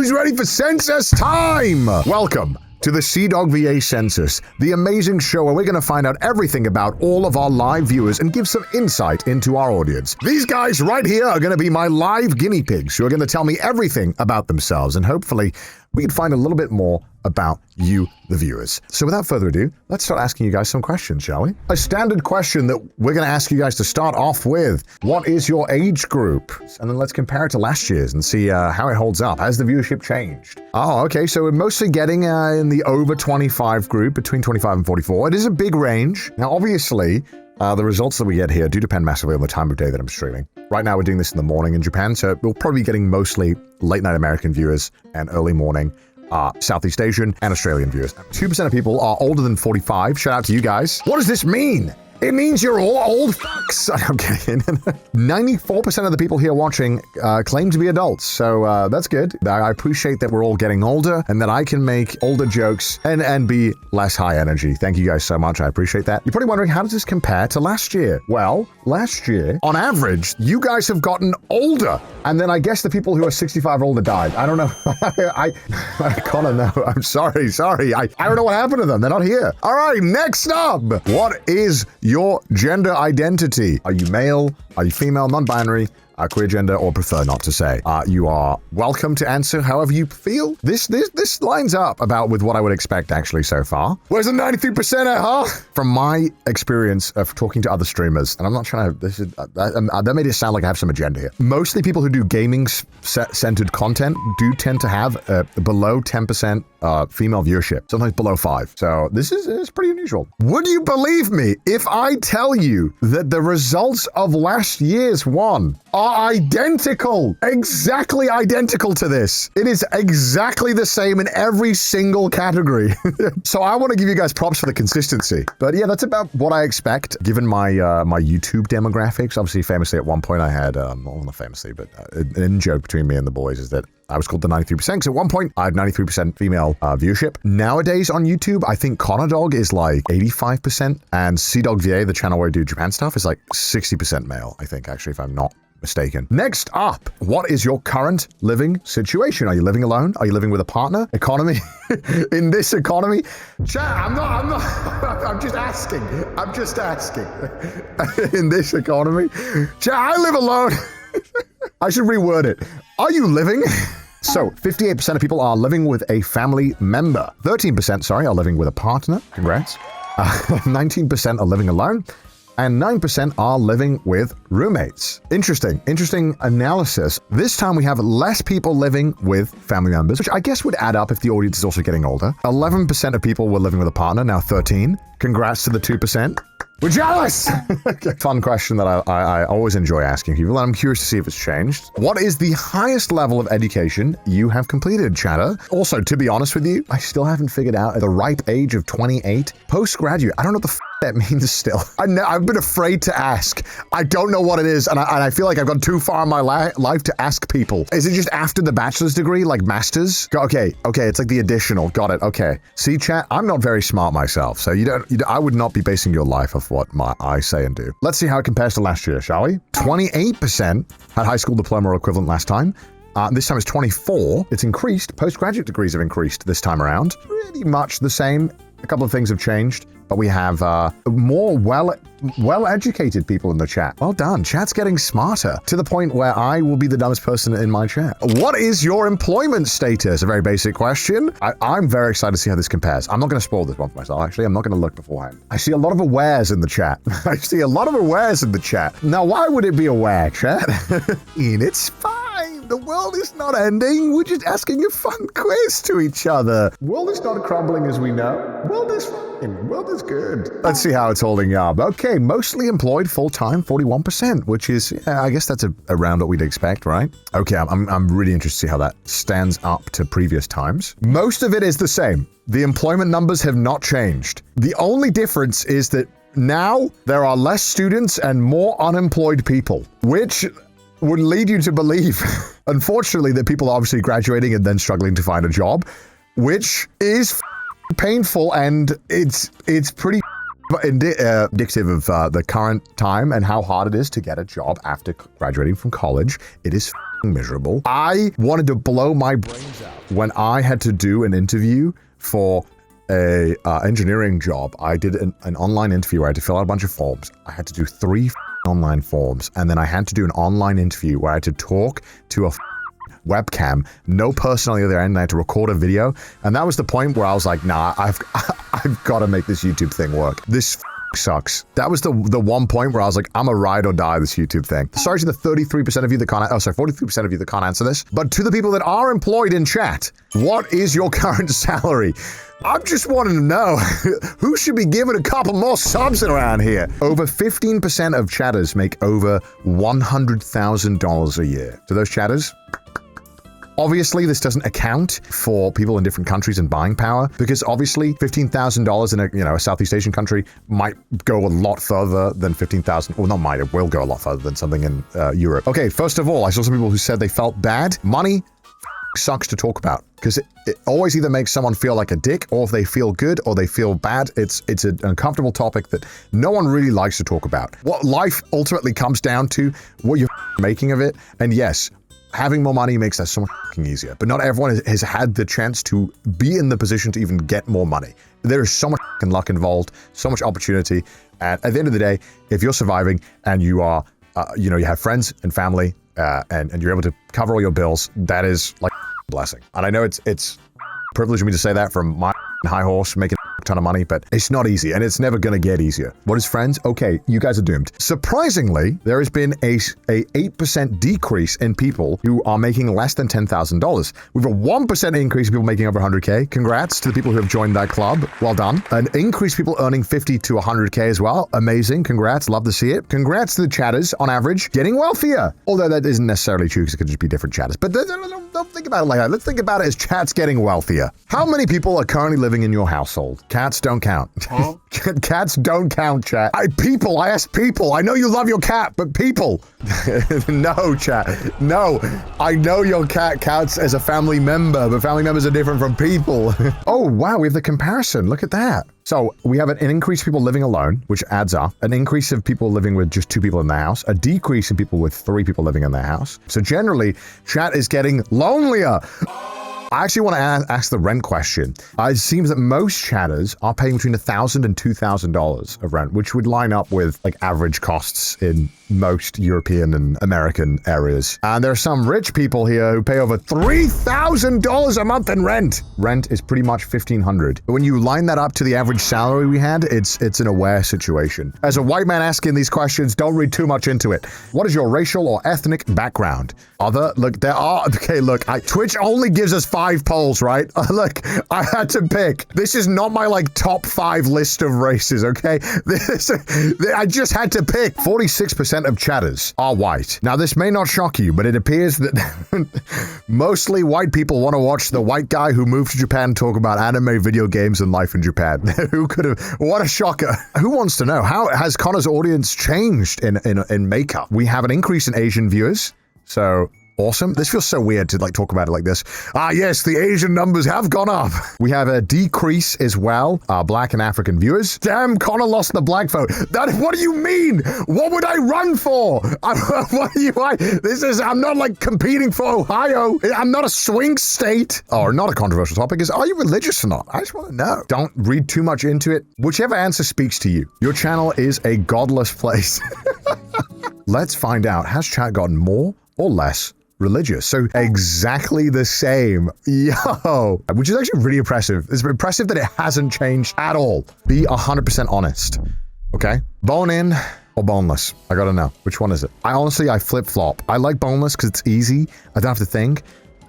Who's ready for census time? Welcome to the CDawgVA Census, the amazing show where we're going to find out everything about all of our live viewers and give some insight into our audience. These guys right here are going to be my live guinea pigs who are going to tell me everything about themselves, and hopefully we can find a little bit more about you, the viewers. So without further ado, let's start asking you guys some questions, shall we? A standard question that we're going to ask you guys to start off with: what is your age group? And then let's compare it to last year's and see how it holds up. Has the viewership changed? Oh, okay, so we're mostly getting in the over 25 group, between 25 and 44. It is a big range. Now, obviously, the results that we get here do depend massively on the time of day that I'm streaming. Right now, we're doing this in the morning in Japan, so we'll probably be getting mostly late-night American viewers and early morning Southeast Asian and Australian viewers. 2% of people are older than 45. Shout out to you guys. What does this mean? It means you're all old fucks. Okay. 94% of the people here watching claim to be adults, so that's good. I appreciate that we're all getting older and that I can make older jokes and be less high energy. Thank you guys so much. I appreciate that. You're probably wondering, how does this compare to last year? Well, last year, on average, you guys have gotten older. And then I guess the people who are 65 or older died. I don't know. I Connor, no. I'm sorry. I don't know what happened to them. They're not here. All right, next up. What is your gender identity? Are you male? Are you female, non-binary, queer gender, or prefer not to say? You are welcome to answer however you feel. This lines up about with what I would expect actually so far. Where's the 93% at, huh? From my experience of talking to other streamers, and I'm not trying to, that made it sound like I have some agenda here. Mostly people who do gaming centered content do tend to have below 10% female viewership, sometimes below 5. So this is pretty unusual. Would you believe me if I tell you that the results of last year's one are identical, exactly identical to this? It is exactly the same in every single category. So I want to give you guys props for the consistency. But yeah, that's about what I expect given my my YouTube demographics. Obviously, famously at one point I had, well, not famously, but an in-joke between me and the boys is that I was called the 93%, because at one point I had 93% female viewership. Nowadays on YouTube, I think ConnorDawg is like 85%, and CDawgVA, the channel where I do Japan stuff, is like 60% male, I think, actually, if I'm not mistaken. Next up, what is your current living situation? Are you living alone? Are you living with a partner? Economy? In this economy? Chat, I'm just asking. In this economy? Chat, I live alone. I should reword it. Are you living? So, 58% of people are living with a family member. 13%, sorry, are living with a partner. Congrats. 19% are living alone. And 9% are living with roommates. Interesting analysis. This time we have less people living with family members, which I guess would add up if the audience is also getting older. 11% of people were living with a partner, now 13. Congrats to the 2%. We're jealous! Fun question that I always enjoy asking people, and I'm curious to see if it's changed. What is the highest level of education you have completed, chatter? Also, to be honest with you, I still haven't figured out at the ripe age of 28, postgraduate. I don't know what the that means still. I've been afraid to ask. I don't know what it is, and I feel like I've gone too far in my life to ask people. Is it just after the bachelor's degree, like masters? Okay, it's like the additional. Got it. Okay. See, chat, I'm not very smart myself, so I would not be basing your life off what I say and do. Let's see how it compares to last year, shall we? 28% had high school diploma or equivalent last time. This time it's 24. It's increased. Postgraduate degrees have increased this time around. Pretty much the same. A couple of things have changed, but we have more well-educated people in the chat. Well done. Chat's getting smarter to the point where I will be the dumbest person in my chat. What is your employment status? A very basic question. I'm very excited to see how this compares. I'm not going to spoil this one for myself, actually. I'm not going to look beforehand. I see a lot of awares in the chat. Now, why would it be aware, chat? Ian, it's fine. The world is not ending. We're just asking a fun quiz to each other. World is not crumbling as we know. World is fine. World is good. Let's see how it's holding up. Okay, mostly employed full-time, 41%, which is, I guess that's around what we'd expect, right? Okay, I'm really interested to see how that stands up to previous times. Most of it is the same. The employment numbers have not changed. The only difference is that now there are less students and more unemployed people, which would lead you to believe, unfortunately, that people are obviously graduating and then struggling to find a job, which is painful, and it's pretty indicative of the current time and how hard it is to get a job after graduating from college. It is miserable. I wanted to blow my brains out when I had to do an interview for a engineering job, I did an online interview where I had to fill out a bunch of forms. I had to do 3 online forms, and then I had to do an online interview where I had to talk to a webcam, no person on the other end, and I had to record a video. And that was the point where I was like, nah, I've got to make this YouTube thing work. This sucks. That was the one point where I was like, I'm a ride or die this YouTube thing. Sorry to the 33% of you that can't, 43% of you that can't answer this, but to the people that are employed in chat, what is your current salary? I'm just wanting to know who should be given a couple more subs around here. Over 15% of chatters make over $100,000 a year. So those chatters, obviously, this doesn't account for people in different countries and buying power, because obviously $15,000 in a Southeast Asian country might go a lot further than 15,000. Well, not might, it will go a lot further than something in Europe. Okay, first of all, I saw some people who said they felt bad. Money sucks to talk about because it always either makes someone feel like a dick, or if they feel good or they feel bad, it's an uncomfortable topic that no one really likes to talk about. What life ultimately comes down to, what you're making of it, and yes, having more money makes that so much easier, but not everyone has had the chance to be in the position to even get more money. There is so much luck involved, so much opportunity, and at the end of the day, if you're surviving and you are, you have friends and family, and you're able to cover all your bills, that is like a blessing. And I know it's privilege of me to say that from my high horse, making a ton of money, but it's not easy, and it's never gonna get easier. What is friends? Okay, you guys are doomed. Surprisingly, there has been a 8% decrease in people who are making less than $10,000. We have a 1% increase in people making over 100K. Congrats to the people who have joined that club. Well done. An increase people earning 50 to 100K as well. Amazing. Congrats. Love to see it. Congrats to the chatters on average getting wealthier. Although that isn't necessarily true because it could just be different chatters. But don't think about it like that. Let's think about it as chats getting wealthier. How many people are currently living in your household? Cats don't count. Huh? Cats don't count, chat. I asked people. I know you love your cat, but people. No, chat. No. I know your cat counts as a family member, but family members are different from people. Oh, wow. We have the comparison. Look at that. So we have an increase of people living alone, which adds up, an increase of people living with just 2 people in their house, a decrease in people with 3 people living in their house. So generally, chat is getting lonelier. I actually want to ask the rent question. It seems that most chatters are paying between $1,000 and $2,000 of rent, which would line up with like average costs in most European and American areas. And there are some rich people here who pay over $3,000 a month in rent. Rent is pretty much $1,500. But when you line that up to the average salary we had, it's an aware situation. As a white man asking these questions, don't read too much into it. What is your racial or ethnic background? Twitch only gives us 5 polls, right? Look, I had to pick. This is not my like top 5 list of races, okay? I just had to pick. 46% of chatters are white. Now, this may not shock you, but it appears that mostly white people want to watch the white guy who moved to Japan talk about anime, video games, and life in Japan. Who could have? What a shocker. Who wants to know? How has Connor's audience changed in makeup? We have an increase in Asian viewers. So awesome. This feels so weird to like talk about it like this. Yes, the Asian numbers have gone up. We have a decrease as well. Black and African viewers. Damn, Connor lost the black vote. What do you mean? What would I run for? I'm not like competing for Ohio. I'm not a swing state. Or not a controversial topic is, are you religious or not? I just want to know. Don't read too much into it. Whichever answer speaks to you. Your channel is a godless place. Let's find out. Has chat gotten more or less religious? So exactly the same. Yo, which is actually really impressive. It's impressive that it hasn't changed at all. Be 100% honest. Okay? Bone in or boneless? I gotta know. Which one is it? I flip-flop. I like boneless because it's easy. I don't have to think.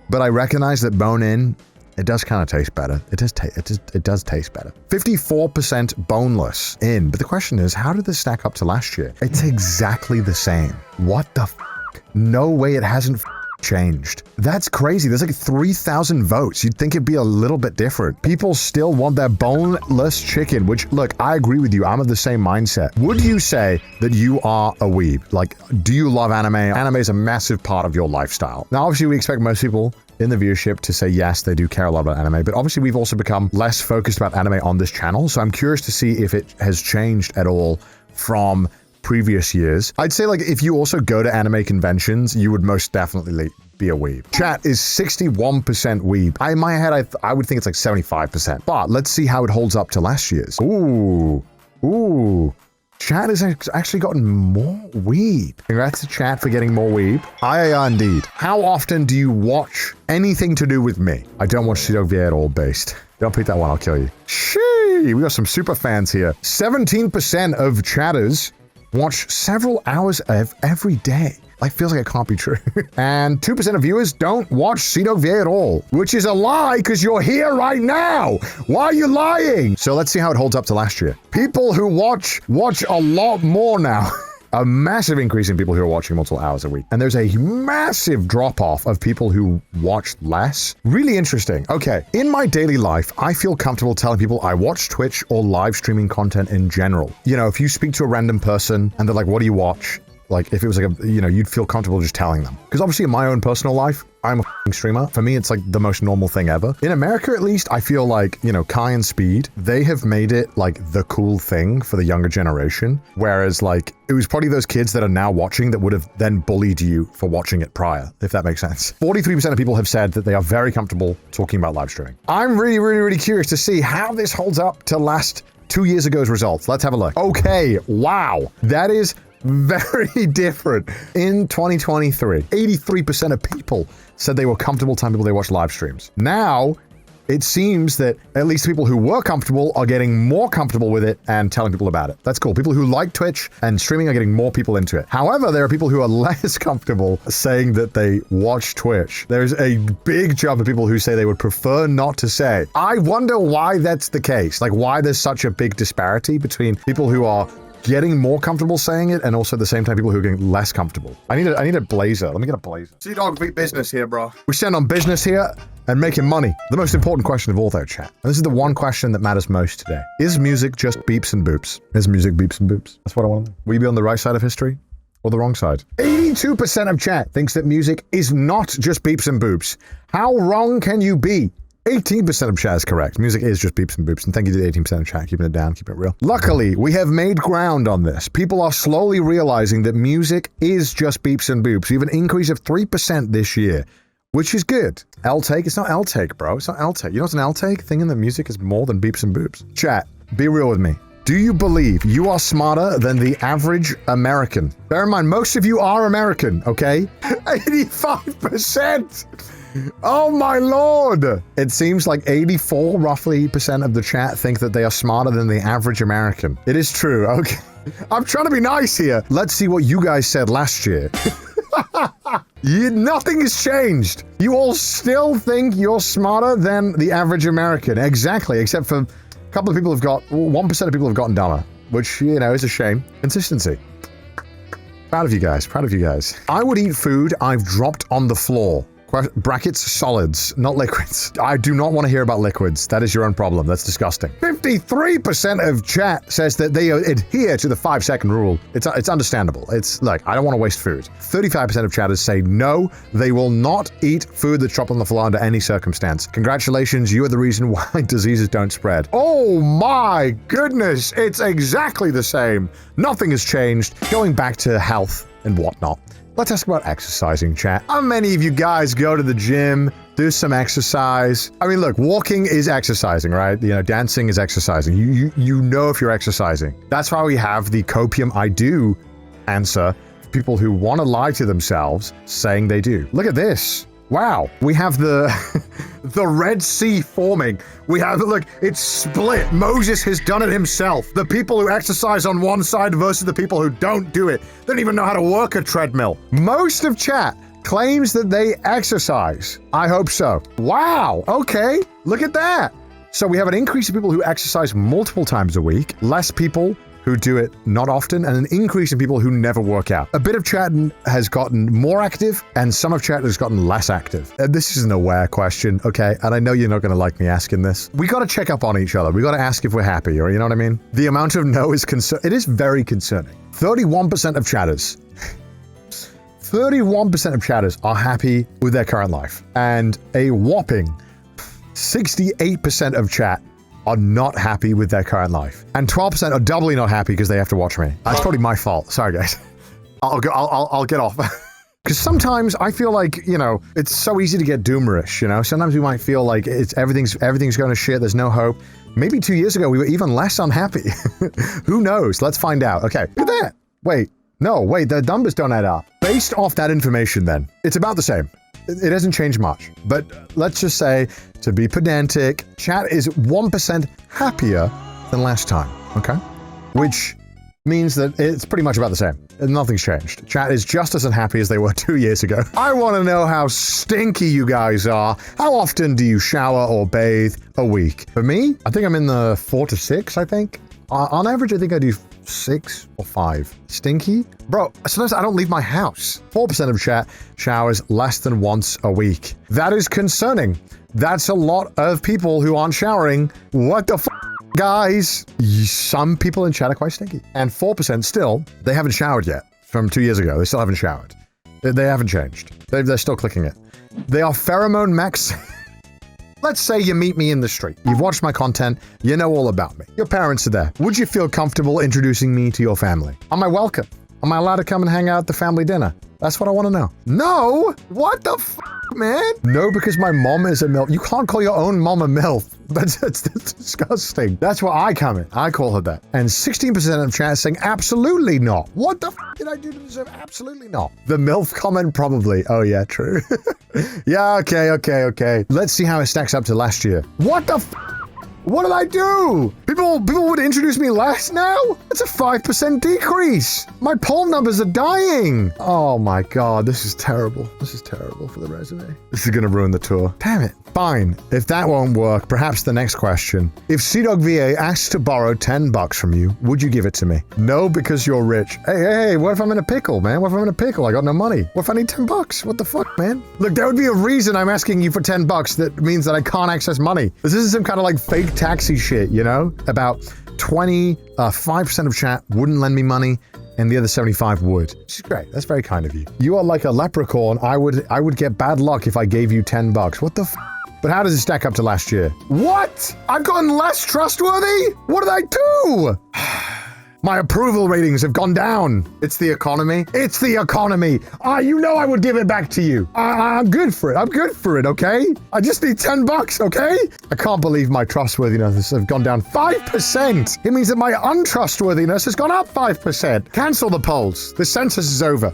But I recognize that bone in, it does kind of taste better. It does taste better. 54% boneless in. But the question is, how did this stack up to last year? It's exactly the same. What the f***? No way it hasn't changed. That's crazy. There's like 3,000 votes. You'd think it'd be a little bit different. People still want their boneless chicken, which, look, I agree with you. I'm of the same mindset. Would you say that you are a weeb? Like, do you love anime? Anime is a massive part of your lifestyle. Now, obviously, we expect most people in the viewership to say yes, they do care a lot about anime, but obviously we've also become less focused about anime on this channel. So I'm curious to see if it has changed at all from previous years. I'd say like if you also go to anime conventions, you would most definitely be a weeb. Chat is 61% weeb. In my head, I would think it's like 75%. But let's see how it holds up to last year's. Ooh. Chat has actually gotten more weeb. Congrats to chat for getting more weeb. Indeed. How often do you watch anything to do with me? I don't watch CDawgVA at all based. Don't pick that one, I'll kill you. Shee, we got some super fans here. 17% of chatters watch several hours of every day. Like, feels like it can't be true. And 2% of viewers don't watch CDawgVA at all, which is a lie because you're here right now. Why are you lying? So let's see how it holds up to last year. People who watch a lot more now. A massive increase in people who are watching multiple hours a week. And there's a massive drop-off of people who watch less. Really interesting. Okay, in my daily life, I feel comfortable telling people I watch Twitch or live streaming content in general. You know, if you speak to a random person and they're like, what do you watch? Like, if it was like you'd feel comfortable just telling them. Because obviously in my own personal life, I'm a streamer. For me, it's like the most normal thing ever. In America, at least, I feel like, Kai and Speed, they have made it like the cool thing for the younger generation. Whereas like, it was probably those kids that are now watching that would have then bullied you for watching it prior, if that makes sense. 43% of people have said that they are very comfortable talking about live streaming. I'm really curious to see how this holds up to last 2 years ago's results. Let's have a look. Okay, wow. That is very different. In 2023, 83% of people said they were comfortable telling people they watch live streams. Now, it seems that at least people who were comfortable are getting more comfortable with it and telling people about it. That's cool. People who like Twitch and streaming are getting more people into it. However, there are people who are less comfortable saying that they watch Twitch. There's a big jump of people who say they would prefer not to say. I wonder why that's the case. Like, why there's such a big disparity between people who are getting more comfortable saying it and also at the same time people who are getting less comfortable. I need a blazer. Let me get a blazer. CDawgVA business here, bro. We stand on business here and making money. The most important question of all though, chat. And this is the one question that matters most today. Is music just beeps and boops? Is music beeps and boops? That's what I want to know. Will you be on the right side of history or the wrong side? 82% of chat thinks that music is not just beeps and boops. How wrong can you be? 18% of chat is correct. Music is just beeps and boops. And thank you to the 18% of chat, keeping it down, keeping it real. Luckily, we have made ground on this. People are slowly realizing that music is just beeps and boops. We have an increase of 3% this year, which is good. L-take? It's not L-take, bro. It's not L-take. You know what's an L-take? Thinking that music is more than beeps and boops. Chat, be real with me. Do you believe you are smarter than the average American? Bear in mind, most of you are American, okay? 85%! Oh my lord! It seems like 84 roughly percent of the chat think that they are smarter than the average American. It is true, okay. I'm trying to be nice here. Let's see what you guys said last year. Nothing has changed. You all still think you're smarter than the average American. Exactly, except for a couple of people have got, 1% of people have gotten dumber, which, is a shame. Consistency. Proud of you guys, proud of you guys. I would eat food I've dropped on the floor. Brackets, solids, not liquids. I do not want to hear about liquids. That is your own problem. That's disgusting. 53% of chat says that they adhere to the 5-second rule. It's understandable. It's like, I don't want to waste food. 35% of chatters say no, they will not eat food that's dropped on the floor under any circumstance. Congratulations, you are the reason why diseases don't spread. Oh my goodness, it's exactly the same. Nothing has changed. Going back to health and whatnot. Let's ask about exercising, chat. How many of you guys go to the gym, do some exercise? I mean, look, walking is exercising, right? Dancing is exercising. You know if you're exercising. That's why we have the copium I do answer for people who want to lie to themselves saying they do. Look at this. Wow. We have the Red Sea forming. We have, look, it's split. Moses has done it himself. The people who exercise on one side versus the people who don't do it. They don't even know how to work a treadmill. Most of chat claims that they exercise. I hope so. Wow. Okay. Look at that. So we have an increase of people who exercise multiple times a week, less people who do it not often, and an increase in people who never work out. A bit of chat has gotten more active, and some of chat has gotten less active. This is an aware question, okay? And I know you're not going to like me asking this. We got to check up on each other. We got to ask if we're happy, or you know what I mean? The amount of no is it is very concerning. 31% of chatters 31% of chatters are happy with their current life, and a whopping 68% of chat are not happy with their current life. And 12% are doubly not happy because they have to watch me. That's probably my fault. Sorry, guys. I'll get off. Because sometimes I feel like, you know, it's so easy to get doomerish, you know? Sometimes we might feel like everything's going to shit, there's no hope. Maybe 2 years ago, we were even less unhappy. Who knows? Let's find out. Okay, look at that. Wait, the numbers don't add up. Based off that information then, it's about the same. It hasn't changed much. But let's just say, to be pedantic, chat is 1% happier than last time, okay? Which means that it's pretty much about the same. Nothing's changed. Chat is just as unhappy as they were 2 years ago. I want to know how stinky you guys are. How often do you shower or bathe a week? For me, I think I'm in the 4 to 6, I think. On average, I think I do 6 or 5. Stinky? Bro, sometimes I don't leave my house. 4% of chat showers less than once a week. That is concerning. That's a lot of people who aren't showering. What the f***? Guys, some people in chat are quite stinky. And 4% still, they haven't showered yet. From 2 years ago, they still haven't showered. They haven't changed. They're still clicking it. They are pheromone max. Let's say you meet me in the street. You've watched my content. You know all about me. Your parents are there. Would you feel comfortable introducing me to your family? Am I welcome? Am I allowed to come and hang out at the family dinner? That's what I want to know. No? What the f***, man? No, because my mom is a MILF. You can't call your own mom a MILF. That's disgusting. That's where I come in. I call her that. And 16% of chat saying absolutely not. What the f*** did I do to deserve absolutely not? The MILF comment probably. Oh yeah, true. Yeah, okay. Let's see how it stacks up to last year. What the f***? What did I do? People would introduce me less now? That's a 5% decrease. My poll numbers are dying. Oh my God, this is terrible. This is terrible for the resume. This is gonna ruin the tour. Damn it. Fine. If that won't work, perhaps the next question. If CDawgVA asks to borrow $10 from you, would you give it to me? No, because you're rich. Hey, what if I'm in a pickle, man? What if I'm in a pickle? I got no money. What if I need $10? What the fuck, man? Look, there would be a reason I'm asking you for $10 that means that I can't access money. This isn't some kind of like fake taxi shit, you know? About 5% of chat wouldn't lend me money, and the other 75 would. Which is great. That's very kind of you. You are like a leprechaun. I would get bad luck if I gave you $10. What the f? But how does it stack up to last year? What? I've gotten less trustworthy? What did I do? My approval ratings have gone down. It's the economy. It's the economy. You know I would give it back to you. I'm good for it. I'm good for it, okay? I just need $10, okay? I can't believe my trustworthiness has gone down 5%. It means that my untrustworthiness has gone up 5%. Cancel the polls. The census is over.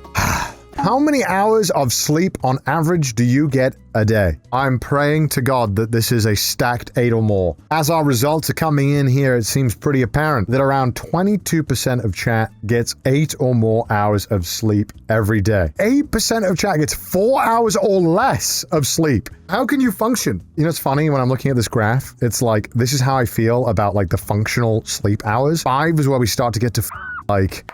How many hours of sleep on average do you get a day? I'm praying to God that this is a stacked 8 or more. As our results are coming in here, it seems pretty apparent that around 22% of chat gets 8 or more hours of sleep every day. 8% of chat gets 4 hours or less of sleep. How can you function? You know, it's funny when I'm looking at this graph, it's like, this is how I feel about like the functional sleep hours. 5 is where we start to get to like...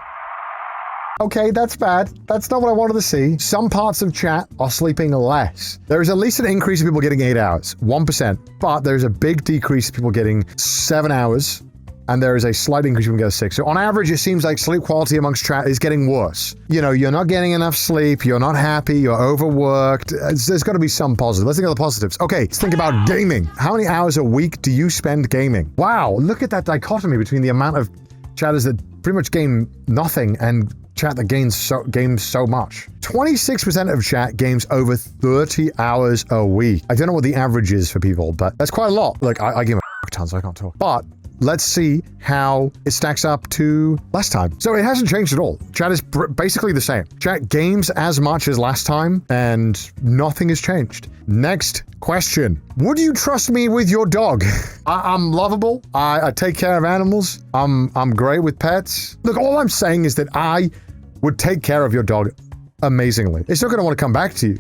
Okay, that's bad. That's not what I wanted to see. Some parts of chat are sleeping less. There is at least an increase of people getting 8 hours, 1%, but there's a big decrease of people getting 7 hours, and there is a slight increase of people getting 6. So on average, it seems like sleep quality amongst chat is getting worse. You know, you're not getting enough sleep, you're not happy, you're overworked. There's got to be some positive. Let's think of the positives. Okay, let's think about gaming. How many hours a week do you spend gaming? Wow, look at that dichotomy between the amount of chatters that pretty much game nothing and chat that games so much. 26% of chat games over 30 hours a week. I don't know what the average is for people, but that's quite a lot. Like, I game a ton, so I can't talk. But let's see how it stacks up to last time. So it hasn't changed at all. Chat is basically the same. Chat games as much as last time, and nothing has changed. Next question. Would you trust me with your dog? I'm lovable. I take care of animals. I'm great with pets. Look, all I'm saying is that I would take care of your dog amazingly. It's not going to want to come back to you.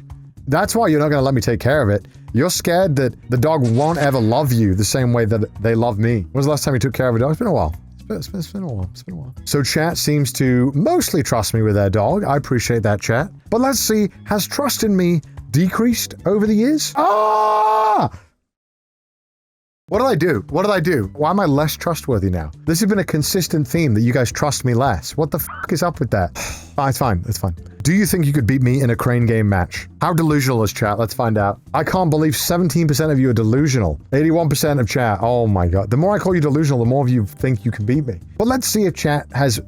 That's why you're not going to let me take care of it. You're scared that the dog won't ever love you the same way that they love me. When was the last time you took care of a dog? It's been a while. It's been a while. So chat seems to mostly trust me with their dog. I appreciate that, chat. But let's see, has trust in me decreased over the years? What did I do? What did I do? Why am I less trustworthy now? This has been a consistent theme that you guys trust me less. What the fuck is up with that? It's fine. It's fine. Do you think you could beat me in a crane game match? How delusional is chat? Let's find out. I can't believe 17% of you are delusional. 81% of chat. Oh my God. The more I call you delusional, the more of you think you can beat me. But let's see if chat has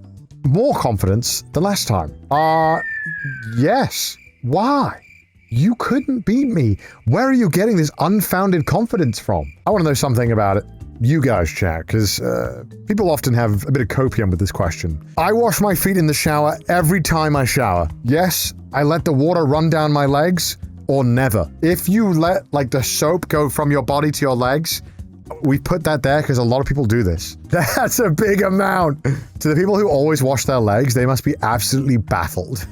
more confidence than last time. Yes. Why? You couldn't beat me. Where are you getting this unfounded confidence from? I want to know something about it. You guys, chat, because people often have a bit of copium with this question. I wash my feet in the shower every time I shower. Yes, I let the water run down my legs, or never. If you let, like, the soap go from your body to your legs, we put that there because a lot of people do this. That's a big amount. To the people who always wash their legs, they must be absolutely baffled.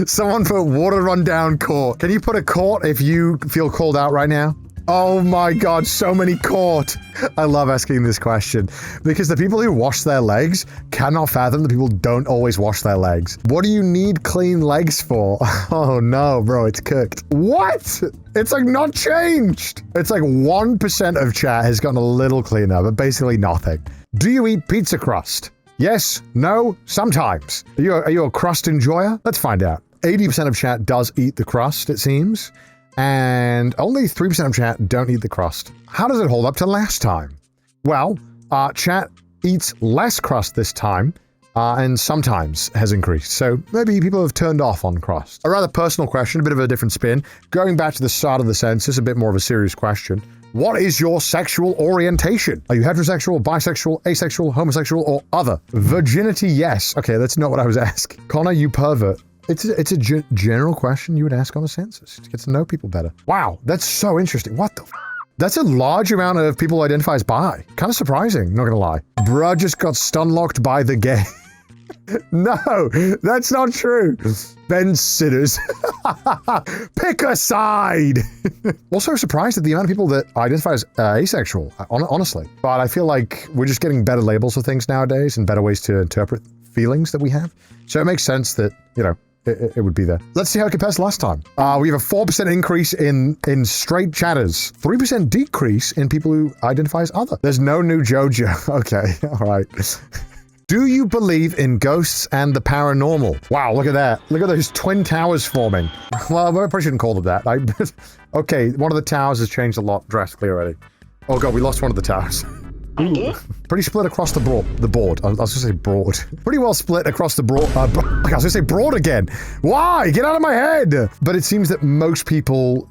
Someone put water run down court. Can you put a court if you feel called out right now? Oh my god, so many court. I love asking this question because the people who wash their legs cannot fathom the people who don't always wash their legs. What do you need clean legs for? Oh no, bro, it's cooked. What? It's like not changed. It's like 1% of chat has gotten a little cleaner, but basically nothing. Do you eat pizza crust? Yes, no, sometimes. Are you a crust enjoyer? Let's find out. 80% of chat does eat the crust, it seems. And only 3% of chat don't eat the crust. How does it hold up to last time? Well, chat eats less crust this time, and sometimes has increased. So maybe people have turned off on crust. A rather personal question, a bit of a different spin. Going back to the start of the census, a bit more of a serious question. What is your sexual orientation? Are you heterosexual, bisexual, asexual, homosexual, or other? Virginity, yes. Okay, that's not what I was asking. Connor, you pervert. It's a general question you would ask on a census to get to know people better. Wow, that's so interesting. What the f? That's a large amount of people who identify as bi. Kind of surprising, not gonna lie. Bruh just got stun-locked by the gay. No, that's not true. Ben sitters. Pick a side. Also surprised at the amount of people that identify as asexual, honestly. But I feel like we're just getting better labels of things nowadays and better ways to interpret feelings that we have. So it makes sense that, you know, it would be there. Let's see how it compares to last time. We have a 4% increase in straight chatters, 3% decrease in people who identify as other. There's no new JoJo. Okay, all right. Do you believe in ghosts and the paranormal? Wow, look at that. Look at those twin towers forming. Well, I probably shouldn't call them that. Okay, one of the towers has changed a lot drastically already. Oh god, we lost one of the towers. Ooh. Pretty split across the board. I was gonna say broad. Pretty well split across the broad. I was gonna say broad again. Why? Get out of my head! But it seems that most people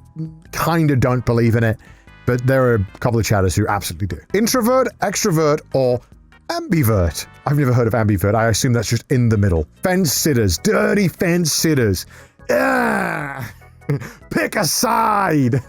kind of don't believe in it, but there are a couple of chatters who absolutely do. Introvert, extrovert, or ambivert? I've never heard of ambivert. I assume that's just in the middle. Fence sitters. Dirty fence sitters. Ah! Pick a side!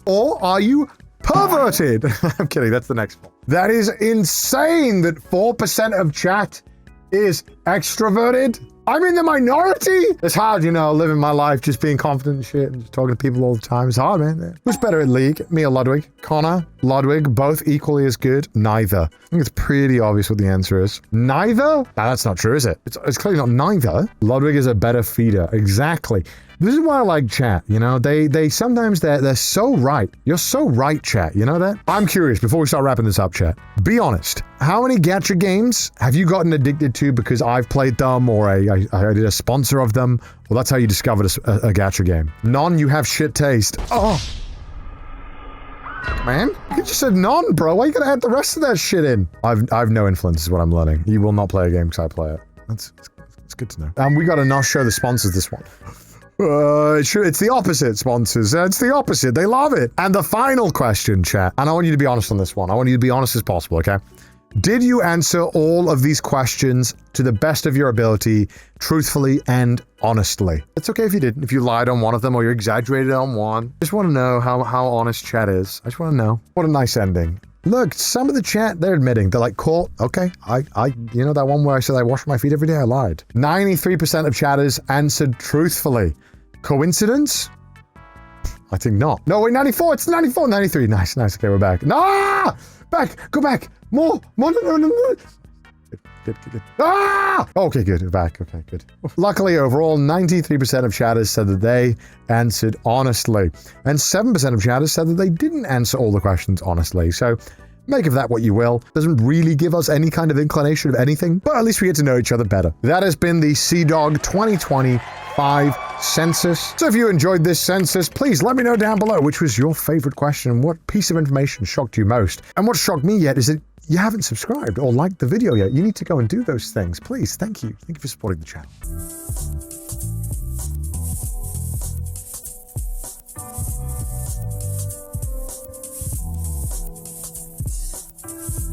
Or are you perverted? I'm kidding, that's the next one. That is insane that 4% of chat is extroverted. I'm in the minority? It's hard, you know, living my life just being confident and shit and just talking to people all the time. It's hard, man. Who's better at League? Me or Ludwig? Connor? Ludwig? Both equally as good? Neither. I think it's pretty obvious what the answer is. Neither? No, that's not true, is it? It's clearly not neither. Ludwig is a better feeder. Exactly. This is why I like chat, you know? They sometimes they're so right. You're so right, chat, you know that? I'm curious, before we start wrapping this up, chat, be honest. How many gacha games have you gotten addicted to because I've played them or I did a sponsor of them? Well, that's how you discovered a gacha game. None, you have shit taste. Oh. Man, you just said none, bro. Why are you gonna add the rest of that shit in? I've no influence is what I'm learning. You will not play a game because I play it. It's good to know. We gotta not show the sponsors this one. It's the opposite, sponsors. It's the opposite. They love it. And the final question, chat. And I want you to be honest on this one. I want you to be honest as possible, okay? Did you answer all of these questions to the best of your ability, truthfully and honestly? It's okay if you didn't, if you lied on one of them or you exaggerated on one. I just want to know how honest chat is. I just want to know. What a nice ending. Look, some of the chat, they're admitting. They're like, cool, okay, you know that one where I said I wash my feet every day? I lied. 93% of chatters answered truthfully. Coincidence? I think not. No, wait, 94, it's 94, 93. Nice, okay, we're back. No! Back, go back. More, no. Good. Ah! Okay, good, we're back, okay, good. Luckily, overall, 93% of chatters said that they answered honestly, and 7% of chatters said that they didn't answer all the questions honestly, so make of that what you will. Doesn't really give us any kind of inclination of anything, but at least we get to know each other better. That has been the CDawg 2025 census. So if you enjoyed this census, please let me know down below which was your favorite question and what piece of information shocked you most. And what shocked me yet is that you haven't subscribed or liked the video yet. You need to go and do those things. Please, thank you. Thank you for supporting the channel.